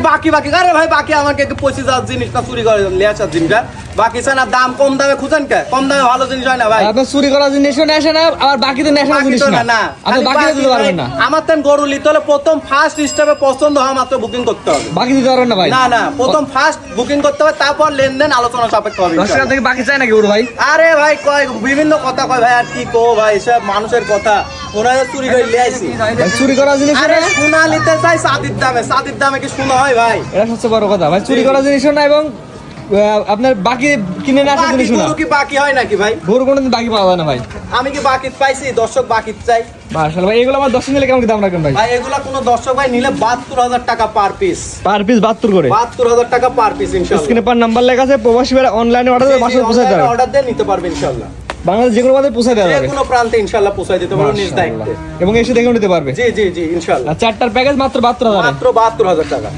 বাকি আরে ভাই বাকি আমাকে 25,000 জিনিসটা চুরি করে নিয়ে আসার জিনিসটা বাকি না দাম কম দামে খুঁজেন কে কম দামে ভালো জিনিস হয় না ভাই আপনার চুরি করা জিনিসও নেশা না আবার বাকি তো নেশা জিনিস না আপনি বাকি দিতে পারবেন না আমার তেন গরু লিতে হলে প্রথম ফার্স্ট স্টেপে পছন্দ হওয়া মাত্র বুকিং করতে হবে বাকি দিতে পারবেন না ভাই না প্রথম ফার্স্ট বুকিং করতে হবে তারপর লেনদেন আলোচনা সাপেক্ষ হবে দর্শক থেকে বাকি চাই নাকি ওর ভাই আরে ভাই কয় বিভিন্ন কথা কয় ভাই আর কি কো ভাই সব মানুষের কথা ওরা চুরি করে নিয়ে আইছি চুরি করা জিনিস আরে সোনা নিতে চাই সাদির দামে কি সোনা হয় ভাই এটা সবচেয়ে বড় কথা ভাই চুরি করা জিনিসও না এবং আপনার বাকি কিনে না আসা জিনিস না গরু কি বাকি হয় নাকি ভাই গরু কোনোদিন বাকি পাওয়া যায় না ভাই আমি কি বাকি পাইছি দর্শক বাকি চাই মাশাআল্লাহ ভাই এগুলো আমার 10 নিলে কেমন দাম রাখবেন ভাই ভাই এগুলা কোন দর্শক ভাই নিলে 72,000 টাকা পার পিস 72 করে 72,000 টাকা পার পিস ইনশাআল্লাহ স্ক্রিনে পার নাম্বার লেখা আছে প্রবাসী ভাইরা অনলাইনে অর্ডার দিয়ে বাসায় পৌঁছে দেবে অর্ডার দিয়ে নিতে পারবে ইনশাআল্লাহ বাংলাদেশ যে কোনো বাজারে পৌঁছে দেওয়া যাবে যে কোনো প্রান্তে ইনশাআল্লাহ পৌঁছে দিতে পারবো নিজ দায়িত্বে এবং এসে দেখে নিতে পারবে জি ইনশাআল্লাহ আর চারটার প্যাকেজ মাত্র 72,000 মাত্র 72,000 টাকা